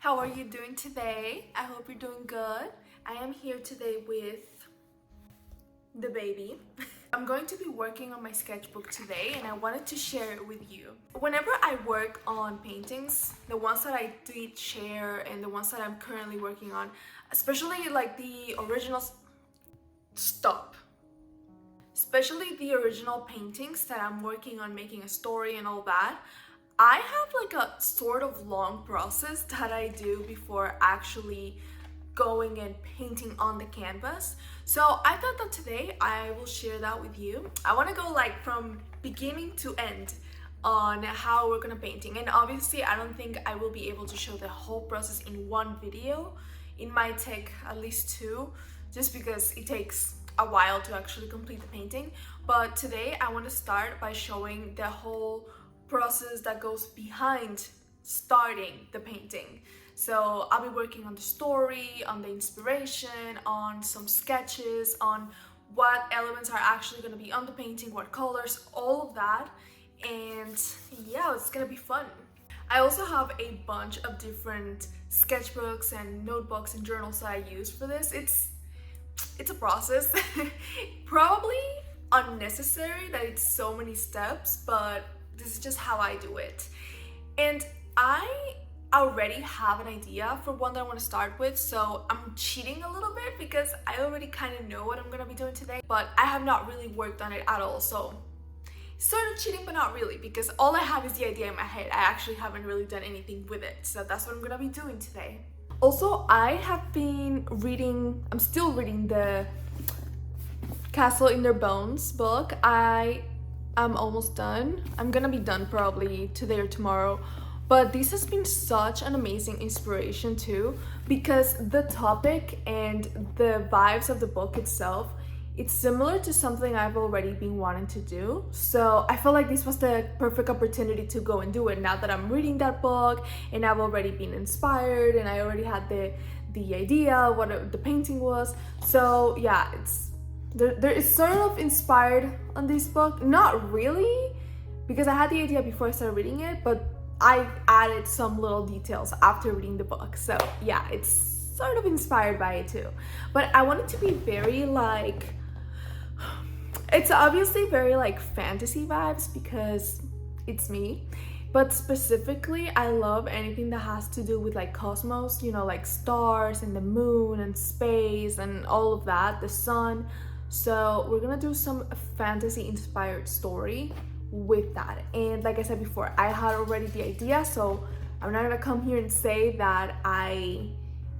How are you doing today? I hope you're doing good. I am here today with the baby. I'm going to be working on my sketchbook today and I wanted to share it with you. Whenever I work on paintings, the ones that I did share and the ones that I'm currently working on, especially like the original especially the original paintings that I'm working on making a story and all that, I have like a sort of long process that I do before actually going and painting on the canvas. So I thought that today I will share that with you. I want to go like from beginning to end on how we're gonna painting, and obviously I don't think I will be able to show the whole process in one video. It might take at least two, just because it takes a while to actually complete the painting. But today I want to start by showing the whole process that goes behind starting the painting. So I'll be working on the story, on the inspiration, on some sketches, on what elements are actually going to be on the painting, what colors, all of that. And yeah, it's gonna be fun. I also have a bunch of different sketchbooks and notebooks and journals that I use for this. It's a process. Probably unnecessary that it's so many steps, but this is just how I do it. And I already have an idea for one that I want to start with, so I'm cheating a little bit because I already kind of know what I'm gonna be doing today, but I have not really worked on it at all. So sort of cheating, but not really, because all I have is the idea in my head. I actually haven't really done anything with it, so that's what I'm gonna be doing today. Also, I have been reading, I'm still reading the Castle in Their Bones book. I'm almost done. I'm gonna be done probably today or tomorrow. But this has been such an amazing inspiration too, because the topic and the vibes of the book itself, it's similar to something I've already been wanting to do. So I felt like this was the perfect opportunity to go and do it now that I'm reading that book and I've already been inspired and I already had the idea what the painting was. So yeah, there is sort of inspired on this book. Not really, because I had the idea before I started reading it, but I added some little details after reading the book. So yeah, it's sort of inspired by it too. But I want it to be very like, it's obviously very like fantasy vibes because it's me, but specifically I love anything that has to do with like cosmos, you know, like stars and the moon and space and all of that, the sun. So we're gonna do some fantasy inspired story with that. And like I said before, I had already the idea, so I'm not gonna come here and say that I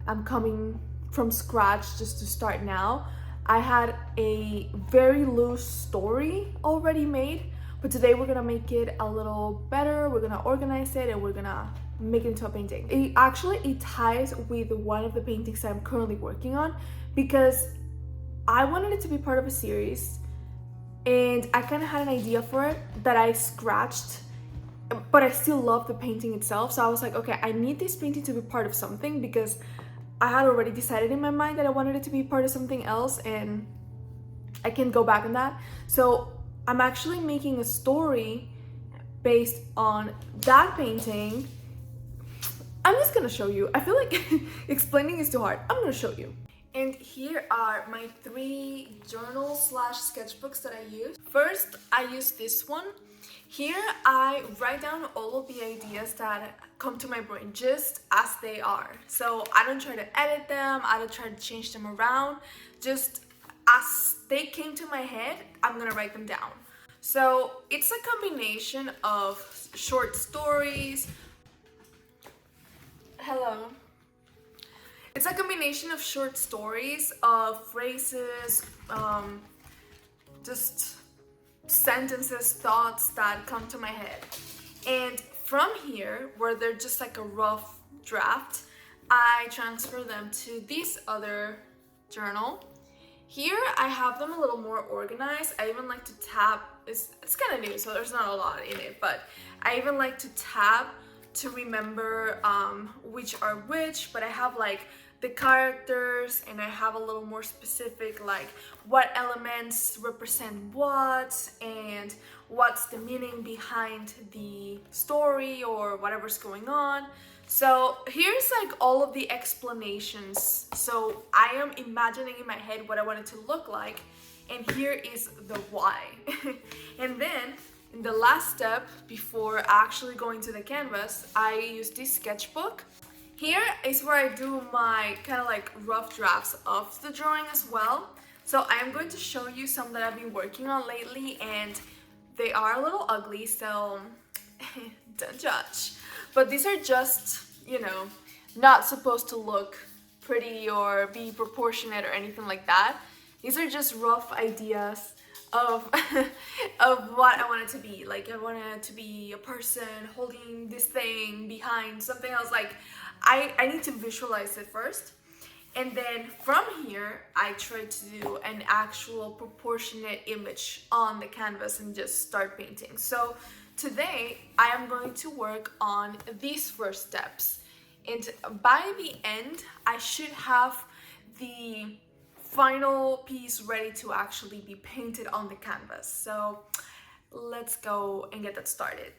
am coming from scratch just to start now. I had a very loose story already made, but today we're gonna make it a little better. We're gonna organize it and we're gonna make it into a painting. It ties with one of the paintings that I'm currently working on, because I wanted it to be part of a series and I kind of had an idea for it that I scratched, but I still love the painting itself. So I was like, okay, I need this painting to be part of something, because I had already decided in my mind that I wanted it to be part of something else and I can go back on that. So I'm actually making a story based on that painting. I'm just gonna show you. I feel like explaining is too hard. I'm gonna show you. And here are my 3 journals / sketchbooks that I use. First, I use this one. Here I write down all of the ideas that come to my brain just as they are. So I don't try to edit them, I don't try to change them around. Just as they came to my head, I'm gonna write them down. So it's a combination of short stories. Hello. It's a combination of short stories, of phrases, just sentences, thoughts that come to my head. And from here, where they're just like a rough draft, I transfer them to this other journal. Here I have them a little more organized. I even like to tab, it's kind of new, so there's not a lot in it, but I even like to tab to remember which are which. But I have like the characters, and I have a little more specific, like what elements represent what and what's the meaning behind the story or whatever's going on. So here's like all of the explanations. So I am imagining in my head what I want it to look like, and here is the why. And then in the last step before actually going to the canvas, I use this sketchbook. Here is where I do my kind of like rough drafts of the drawing as well. So I am going to show you some that I've been working on lately, and they are a little ugly, so don't judge. But these are just, not supposed to look pretty or be proportionate or anything like that. These are just rough ideas of of what I want it to be. Like, I want it to be a person holding this thing behind something else. Like, I need to visualize it first, and then from here I try to do an actual proportionate image on the canvas and just start painting. So today I am going to work on these first steps, and by the end I should have the final piece ready to actually be painted on the canvas. So let's go and get that started.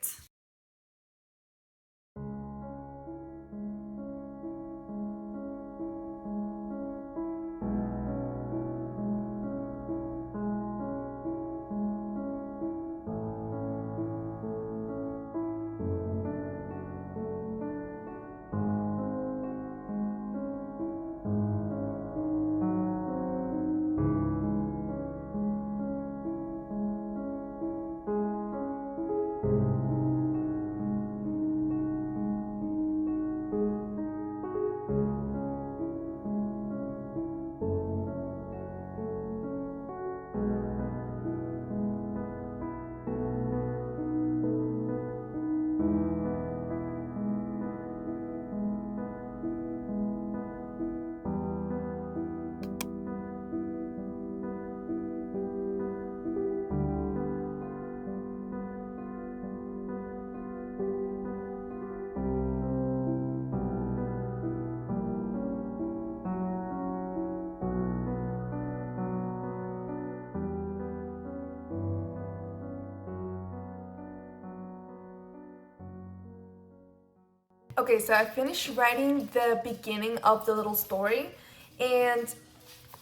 Okay, so I finished writing the beginning of the little story, and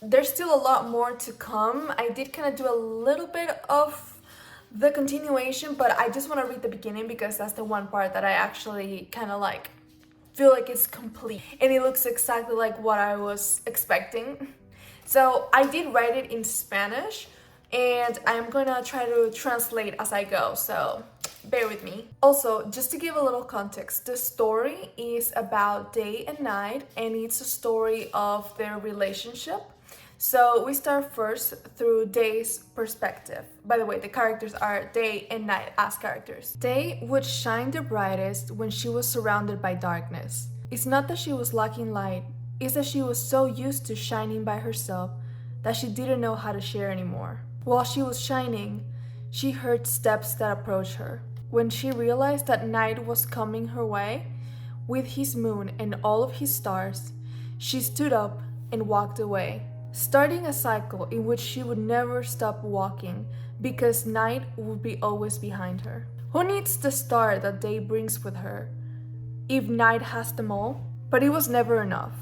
there's still a lot more to come. I did kind of do a little bit of the continuation, but I just want to read the beginning because that's the one part that I actually kind of like feel like it's complete, and it looks exactly like what I was expecting. So I did write it in Spanish, and I'm gonna try to translate as I go, so bear with me. Also, just to give a little context, the story is about day and night, and it's a story of their relationship. So we start first through Day's perspective. By the way, the characters are Day and Night as characters. Day would shine the brightest when she was surrounded by darkness. It's not that she was lacking light, it's that she was so used to shining by herself that she didn't know how to share anymore. While she was shining, she heard steps that approached her. When she realized that night was coming her way, with his moon and all of his stars, she stood up and walked away, starting a cycle in which she would never stop walking because night would be always behind her. Who needs the star that day brings with her if night has them all? But it was never enough.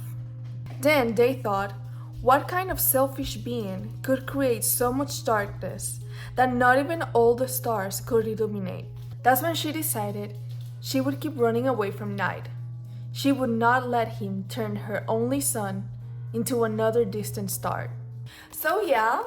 Then they thought, what kind of selfish being could create so much darkness that not even all the stars could illuminate? That's when she decided she would keep running away from night. She would not let him turn her only sun into another distant star. So yeah,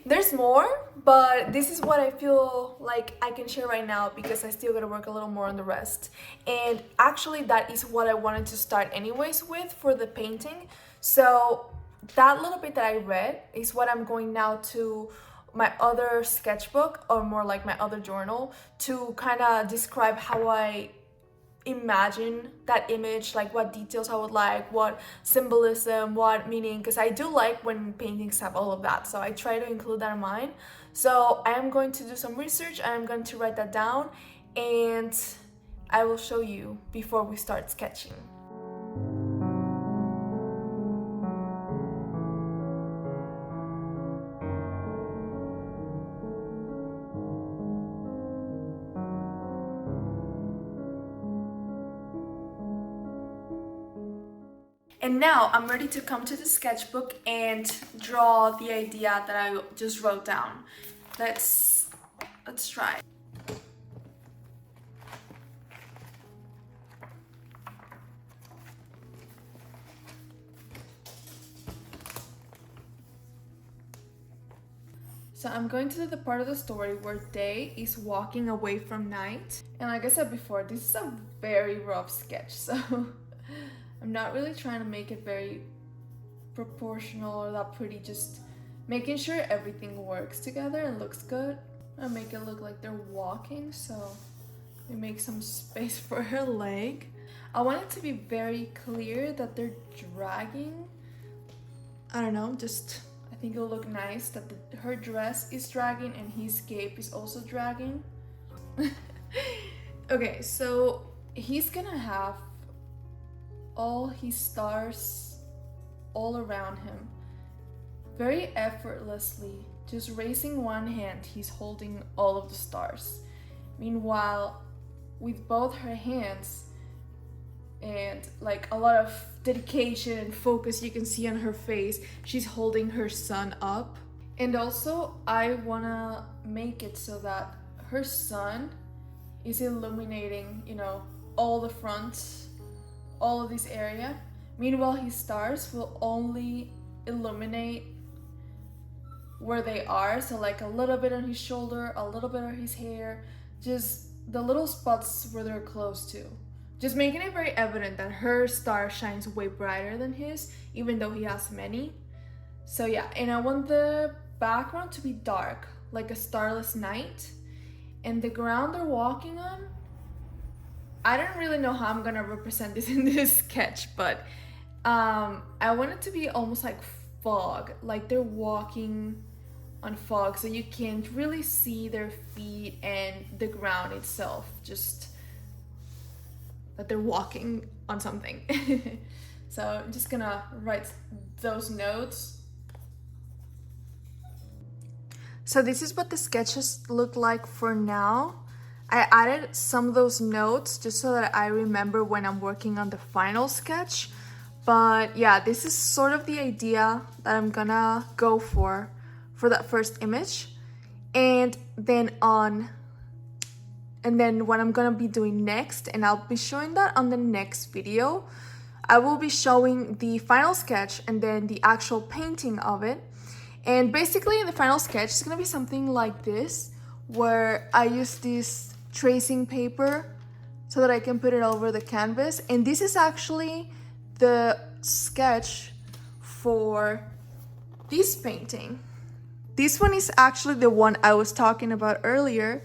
there's more, but this is what I feel like I can share right now because I still gotta work a little more on the rest. And actually that is what I wanted to start anyways with for the painting. So that little bit that I read is what I'm going now to my other sketchbook, or more like my other journal, to kind of describe how I imagine that image, like what details I would like, what symbolism, what meaning, because I do like when paintings have all of that, so I try to include that in mine. So I am going to do some research, I am going to write that down, and I will show you before we start sketching. And now I'm ready to come to the sketchbook and draw the idea that I just wrote down. Let's try. So I'm going to the part of the story where day is walking away from night. And like I said before, this is a very rough sketch, so I'm not really trying to make it very proportional or that pretty, just making sure everything works together and looks good. I make it look like they're walking, so we make some space for her leg. I want it to be very clear that they're dragging. I don't know, just I think it'll look nice that her dress is dragging and his cape is also dragging. Okay, so he's gonna have all his stars all around him. Very effortlessly, just raising one hand, he's holding all of the stars. Meanwhile, with both her hands and like a lot of dedication and focus you can see on her face, she's holding her sun up. And also, I wanna make it so that her sun is illuminating, you know, all the fronts, all of this area. Meanwhile, his stars will only illuminate where they are, so like a little bit on his shoulder, a little bit on his hair, just the little spots where they're close to. Just making it very evident that her star shines way brighter than his, even though he has many. So yeah, and I want the background to be dark, like a starless night. And the ground they're walking on, I don't really know how I'm gonna represent this in this sketch, but I want it to be almost like fog, like they're walking on fog, so you can't really see their feet and the ground itself, just that they're walking on something. So I'm just gonna write those notes. So this is what the sketches look like for now. I added some of those notes just so that I remember when I'm working on the final sketch. But yeah, this is sort of the idea that I'm gonna go for that first image. And then what I'm gonna be doing next, and I'll be showing that on the next video, I will be showing the final sketch and then the actual painting of it. And basically the final sketch is gonna be something like this, where I use this tracing paper so that I can put it over the canvas. And this is actually the sketch for this painting. This one is actually the one I was talking about earlier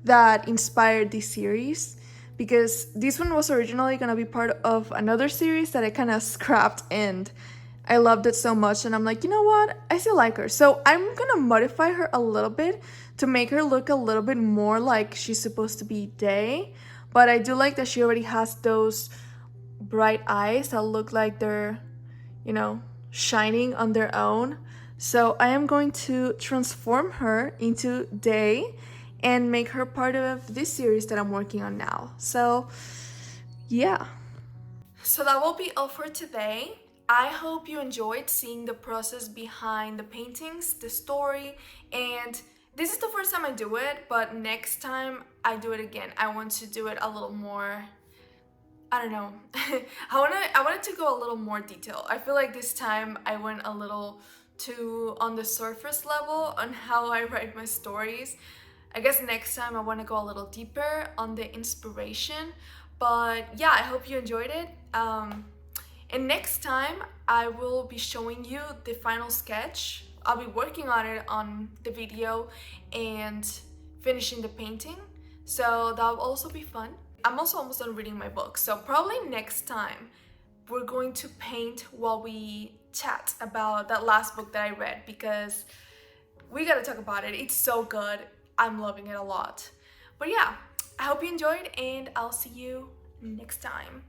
that inspired this series, because this one was originally gonna be part of another series that I kind of scrapped, and I loved it so much, and I'm like, you know what, I still like her, so I'm gonna modify her a little bit to make her look a little bit more like she's supposed to be day. But I do like that she already has those bright eyes that look like they're, you know, shining on their own. So I am going to transform her into day and make her part of this series that I'm working on now. So yeah. So that will be all for today. I hope you enjoyed seeing the process behind the paintings, the story, and this is the first time I do it, but next time I do it again, I want to do it a little more, I don't know. I wanted to go a little more detail. I feel like this time I went a little too on the surface level on how I write my stories. I guess next time I want to go a little deeper on the inspiration. But yeah, I hope you enjoyed it. And next time I will be showing you the final sketch. I'll be working on it on the video and finishing the painting. So that will also be fun. I'm also almost done reading my book. So probably next time we're going to paint while we chat about that last book that I read, because we gotta talk about it. It's so good. I'm loving it a lot. But yeah, I hope you enjoyed, and I'll see you next time.